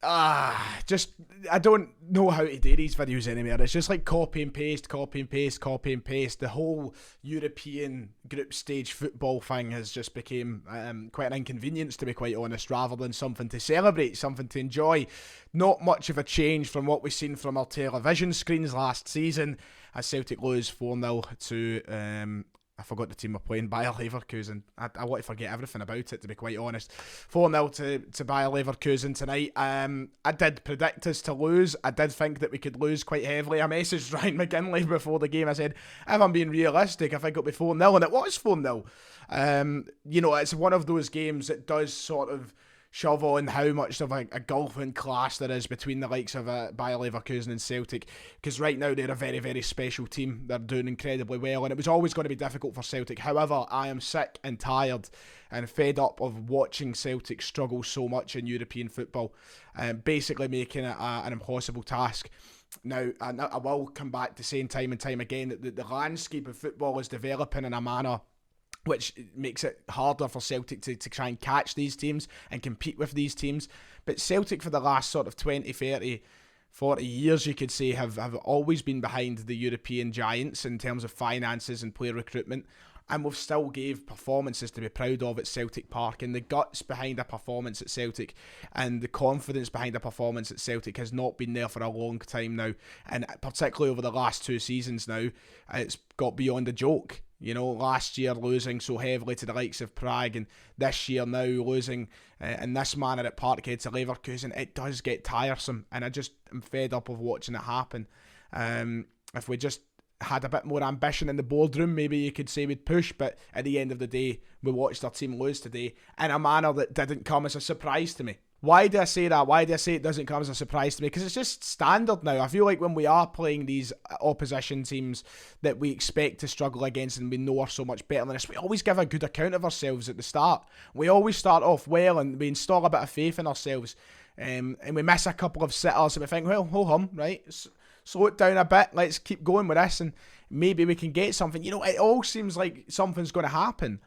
Just, I don't know how to do these videos anymore. It's just like copy and paste, copy and paste, copy and paste. The whole European group stage football thing has just become quite an inconvenience, to be quite honest, rather than something to celebrate, something to enjoy. Not much of a change from what we've seen from our television screens last season, as Celtic lose 4-0 to... I forgot the team were playing, Bayer Leverkusen. I want to forget everything about it, to be quite honest. 4-0 to Bayer Leverkusen tonight. I did predict us to lose. I did think that we could lose quite heavily. I messaged Ryan McGinley before the game. I said, if I'm being realistic, I think it'll be 4-0, and it was 4-0. It's one of those games that does sort of shove on how much of a golfing clash there is between the likes of Bayer Leverkusen and Celtic, because right now they're a very, very special team. They're doing incredibly well, and it was always going to be difficult for Celtic. However, I am sick and tired and fed up of watching Celtic struggle so much in European football, basically making it an impossible task. Now, I will come back to saying time and time again that the landscape of football is developing in a manner which makes it harder for Celtic to try and catch these teams and compete with these teams. But Celtic, for the last sort of 20, 30, 40 years, you could say, have always been behind the European giants in terms of finances and player recruitment. And we've still gave performances to be proud of at Celtic Park. And the guts behind a performance at Celtic and the confidence behind a performance at Celtic has not been there for a long time now. And particularly over the last 2 seasons now, it's got beyond a joke. Last year losing so heavily to the likes of Prague, and this year now losing in this manner at Parkhead to Leverkusen. It does get tiresome, and I just am fed up of watching it happen. If we just had a bit more ambition in the boardroom, maybe you could say we'd push, but at the end of the day, we watched our team lose today in a manner that didn't come as a surprise to me. Why do I say that? Why do I say it doesn't come as a surprise to me? Because it's just standard now. I feel like when we are playing these opposition teams that we expect to struggle against and we know are so much better than us, we always give a good account of ourselves at the start. We always start off well and we install a bit of faith in ourselves. And we miss a couple of sitters and we think, well, ho-hum, right? Slow it down a bit. Let's keep going with this and maybe we can get something. It all seems like something's going to happen.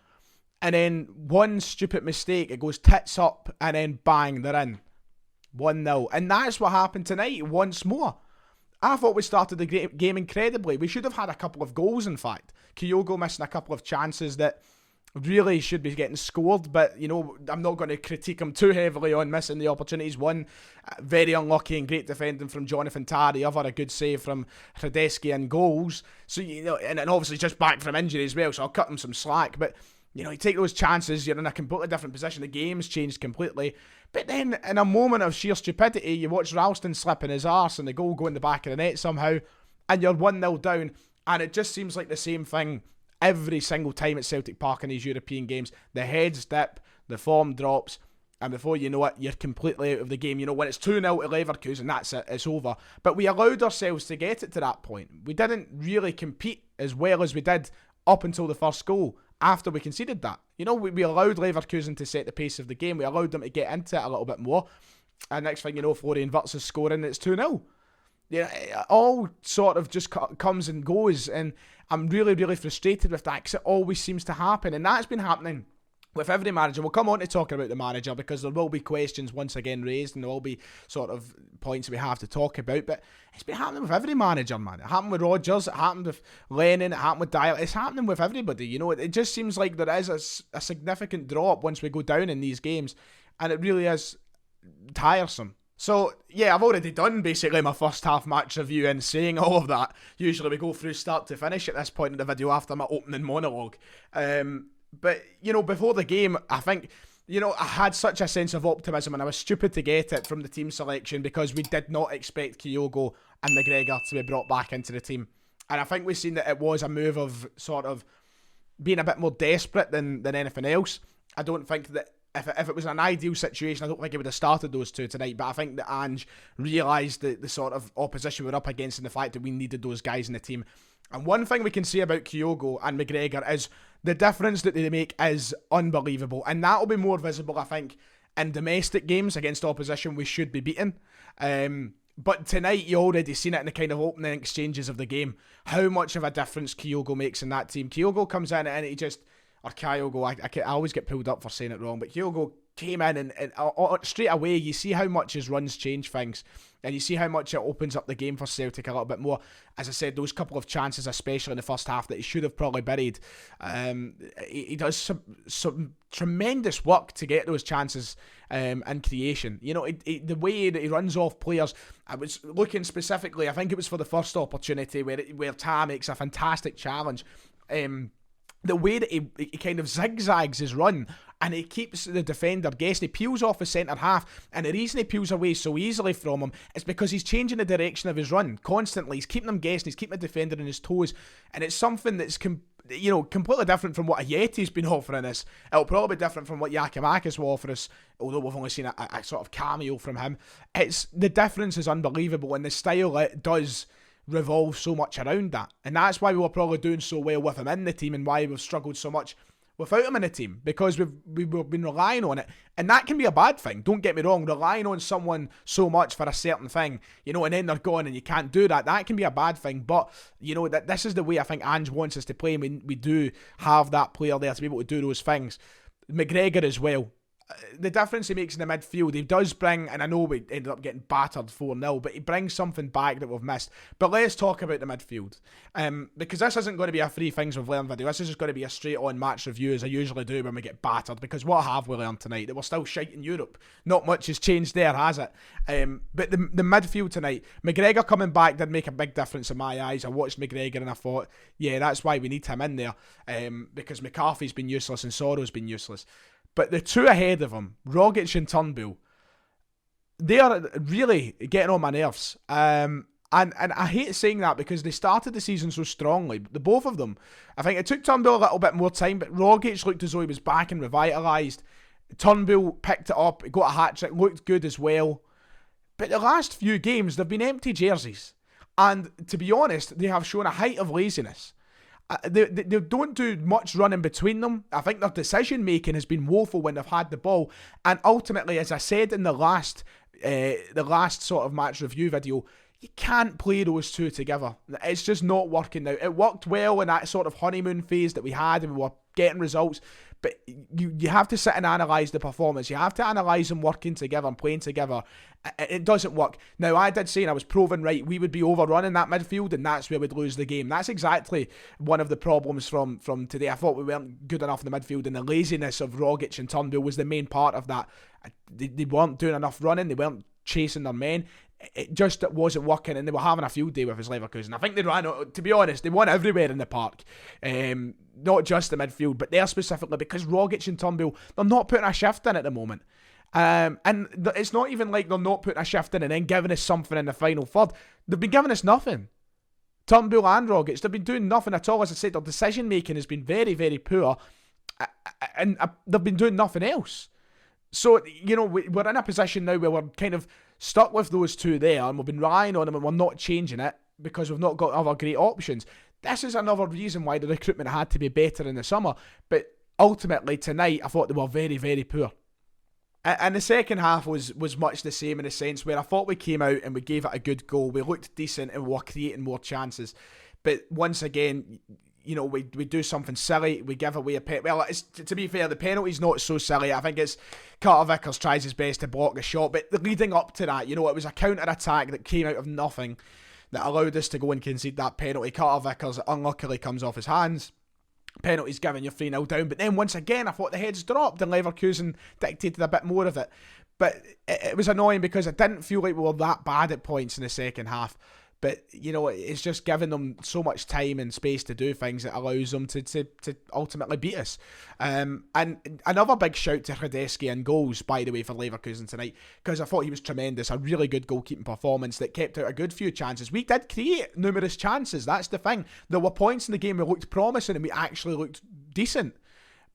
And then one stupid mistake, it goes tits up, and then bang, they're in. 1-0. And that's what happened tonight once more. I thought we started the game incredibly. We should have had a couple of goals, in fact. Kyogo missing a couple of chances that really should be getting scored, but, I'm not going to critique him too heavily on missing the opportunities. One, very unlucky and great defending from Jonathan Tah. The other, a good save from Hradeski and goals. So, and obviously just back from injury as well, so I'll cut him some slack, but... you take those chances, you're in a completely different position. The game's changed completely. But then, in a moment of sheer stupidity, you watch Ralston slipping his arse and the goal go in the back of the net somehow, and you're 1-0 down. And it just seems like the same thing every single time at Celtic Park in these European games. The heads dip, the form drops, and before you know it, you're completely out of the game. When it's 2-0 to Leverkusen, that's it, it's over. But we allowed ourselves to get it to that point. We didn't really compete as well as we did up until the first goal. After we conceded that, we allowed Leverkusen to set the pace of the game. We allowed them to get into it a little bit more. And next thing you know, Florian Wirtz is scoring. It's 2-0. It all sort of just comes and goes. And I'm really, really frustrated with that because it always seems to happen. And that's been happening with every manager. We'll come on to talking about the manager because there will be questions once again raised and there will be sort of points we have to talk about. But it's been happening with every manager, man. It happened with Rodgers, it happened with Lennon, it happened with Dyer. It's happening with everybody. It just seems like there is a significant drop once we go down in these games. And it really is tiresome. So, yeah, I've already done basically my first half match review and saying all of that. Usually we go through start to finish at this point in the video after my opening monologue. But, before the game, I think, I had such a sense of optimism and I was stupid to get it from the team selection because we did not expect Kyogo and McGregor to be brought back into the team. And I think we've seen that it was a move of sort of being a bit more desperate than anything else. I don't think that if it was an ideal situation, I don't think he would have started those two tonight. But I think that Ange realised the sort of opposition we're up against and the fact that we needed those guys in the team. And one thing we can say about Kyogo and McGregor is the difference that they make is unbelievable. And that will be more visible, I think, in domestic games against opposition we should be beating. But tonight, you already seen it in the kind of opening exchanges of the game. How much of a difference Kyogo makes in that team. Kyogo comes in and he just... Or Kyogo, I always get pulled up for saying it wrong. But Kyogo came in and straight away you see how much his runs change things, and you see how much it opens up the game for Celtic a little bit more. As I said, those couple of chances, especially in the first half, that he should have probably buried. He does some tremendous work to get those chances and creation. You know, the way that he runs off players. I was looking specifically, I think it was for the first opportunity where Ta makes a fantastic challenge. The way that he kind of zigzags his run and he keeps the defender guessing. He peels off the centre half, and the reason he peels away so easily from him is because he's changing the direction of his run constantly. He's keeping them guessing, he's keeping the defender on his toes, and it's something that's completely different from what Ajeti's been offering us. It'll probably be different from what Giakoumakis will offer us, although we've only seen a sort of cameo from him. The difference is unbelievable, and the style it does revolve so much around that, and that's why we were probably doing so well with him in the team, and why we've struggled so much without him in the team, because we've been relying on it, and that can be a bad thing. Don't get me wrong, relying on someone so much for a certain thing, and then they're gone and you can't do that. That can be a bad thing, but that this is the way I think Ange wants us to play, and we do have that player there to be able to do those things. McGregor as well. The difference he makes in the midfield, he does bring, and I know we ended up getting battered 4-0, but he brings something back that we've missed. But let's talk about the midfield, because this isn't going to be a free things we've learned video. This is just going to be a straight on match review, as I usually do when we get battered, because what have we learned tonight? That we're still shite in Europe. Not much has changed there, has it? But the midfield tonight, McGregor coming back did make a big difference in my eyes. I watched McGregor and I thought, yeah, that's why we need him in there, because McCarthy's been useless and Sorrow's been useless. But the two ahead of him, Rogic and Turnbull, they are really getting on my nerves. And I hate saying that because they started the season so strongly. The both of them. I think it took Turnbull a little bit more time, but Rogic looked as though he was back and revitalised. Turnbull picked it up, got a hat-trick, looked good as well. But the last few games, they've been empty jerseys. And to be honest, they have shown a height of laziness. They don't do much running between them. I think their decision making has been woeful when they've had the ball, and ultimately, as I said in the last sort of match review video, you can't play those two together. It's just not working out. It worked well in that sort of honeymoon phase that we had, and we were getting results. But you have to sit and analyse the performance. You have to analyse them working together and playing together. It doesn't work. Now, I did say, and I was proven right, we would be overrunning that midfield, and that's where we'd lose the game. That's exactly one of the problems from today. I thought we weren't good enough in the midfield, and the laziness of Rogic and Turnbull was the main part of that. They weren't doing enough running. They weren't chasing their men. It wasn't working, and they were having a field day with his Leverkusen. I think they ran, to be honest, they won everywhere in the park. Not just the midfield, but there specifically, because Rogic and Turnbull, they're not putting a shift in at the moment. And it's not even like they're not putting a shift in and then giving us something in the final third. They've been giving us nothing. Turnbull and Rogic, they've been doing nothing at all. As I said, their decision making has been very, very poor, and they've been doing nothing else. So, we're in a position now where we're kind of stuck with those two there, and we've been relying on them, and we're not changing it because we've not got other great options. This is another reason why the recruitment had to be better in the summer. But ultimately, tonight, I thought they were very, very poor. And the second half was much the same, in a sense where I thought we came out and we gave it a good goal. We looked decent and we were creating more chances. But once again, we do something silly. We give away a penalty. Well, to be fair, the penalty's not so silly. I think it's Carter Vickers tries his best to block the shot. But leading up to that, it was a counter-attack that came out of nothing that allowed us to go and concede that penalty. Carter Vickers unluckily comes off his hands. Penalty's giving you 3-0 down. But then once again, I thought the heads dropped and Leverkusen dictated a bit more of it. But it was annoying because it didn't feel like we were that bad at points in the second half. But, it's just giving them so much time and space to do things that allows them to ultimately beat us. And another big shout to Hradeski and goals, by the way, for Leverkusen tonight, because I thought he was tremendous. A really good goalkeeping performance that kept out a good few chances. We did create numerous chances, that's the thing. There were points in the game where we looked promising and we actually looked decent.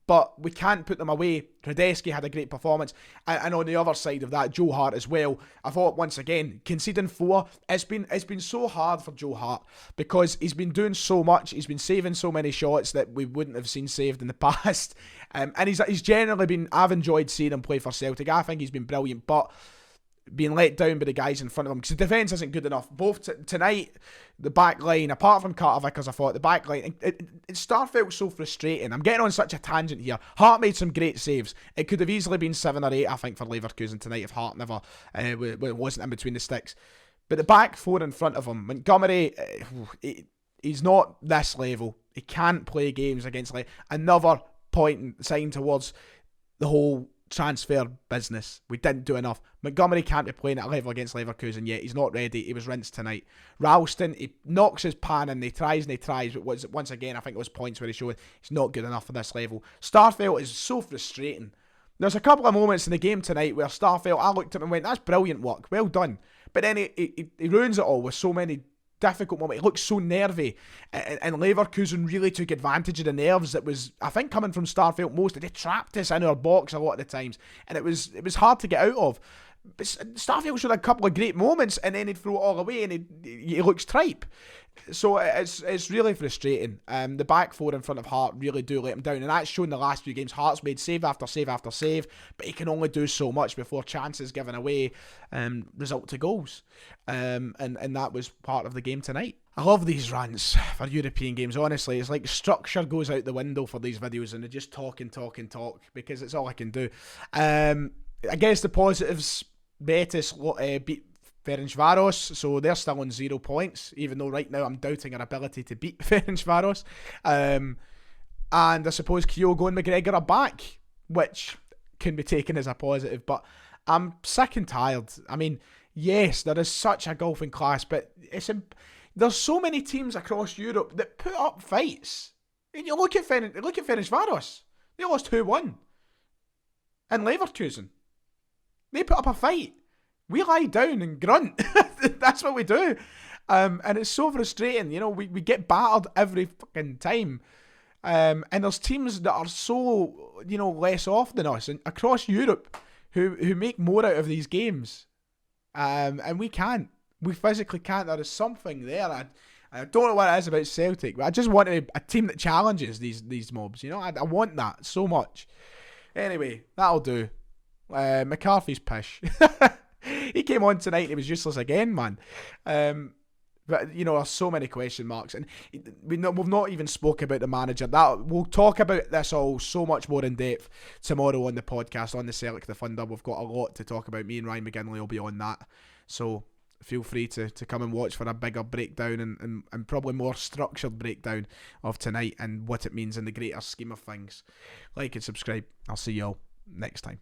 But we can't put them away. Hradeski had a great performance. And on the other side of that, Joe Hart as well. I thought, once again, conceding 4, it's been so hard for Joe Hart because he's been doing so much. He's been saving so many shots that we wouldn't have seen saved in the past. And he's generally been... I've enjoyed seeing him play for Celtic. I think he's been brilliant. But being let down by the guys in front of them, because the defence isn't good enough. Both tonight, the back line, apart from Carter Vickers, I thought the back line, it felt so frustrating. I'm getting on such a tangent here. Hart made some great saves. It could have easily been 7 or 8, I think, for Leverkusen tonight if Hart never wasn't in between the sticks. But the back four in front of him, Montgomery, he's not this level. He can't play games against another point sign towards the whole transfer business. We didn't do enough. Montgomery can't be playing at a level against Leverkusen yet. He's not ready. He was rinsed tonight. Ralston, he knocks his pan and he tries, but once again, I think it was points where he showed he's not good enough for this level. Starfelt is so frustrating. There's a couple of moments in the game tonight where Starfelt, I looked at him and went, that's brilliant work, well done. But then he ruins it all with so many difficult moments. He looks so nervy, and Leverkusen really took advantage of the nerves that was, I think, coming from Starfelt most. They trapped us in our box a lot of the times, and it was hard to get out of. But Starfelt showed a couple of great moments, and then he'd throw it all away, and he looks tripe. So it's really frustrating. The back four in front of Hart really do let him down, and that's shown the last few games. Hart's made save after save after save, but he can only do so much before chances given away result to goals. And that was part of the game tonight. I love these rants for European games, honestly. It's like structure goes out the window for these videos, and they just talk, because it's all I can do. I guess the positives, Betis beat Ferencvaros, so they're still on 0 points, even though right now I'm doubting our ability to beat Ferencvaros. And I suppose Kyogo and McGregor are back, which can be taken as a positive, but I'm sick and tired. I mean, yes, there is such a golfing class, but there's so many teams across Europe that put up fights. And you look at Ferencvaros, they lost 2-1. And Leverkusen, they put up a fight. We lie down and grunt. That's what we do. And it's so frustrating. You know, we get battered every fucking time. And there's teams that are so, less off than us and across Europe who make more out of these games. And we can't. We physically can't. There is something there. I don't know what it is about Celtic, but I just want a team that challenges these mobs. I want that so much. Anyway, that'll do. McCarthy's pish. He came on tonight and he was useless again, man. But, there's so many question marks. And we've not even spoke about the manager. We'll talk about this all so much more in depth tomorrow on the podcast, on the Celtic The Thunder. We've got a lot to talk about. Me and Ryan McGinley will be on that. So feel free to come and watch for a bigger breakdown and probably more structured breakdown of tonight and what it means in the greater scheme of things. Like and subscribe. I'll see you all next time.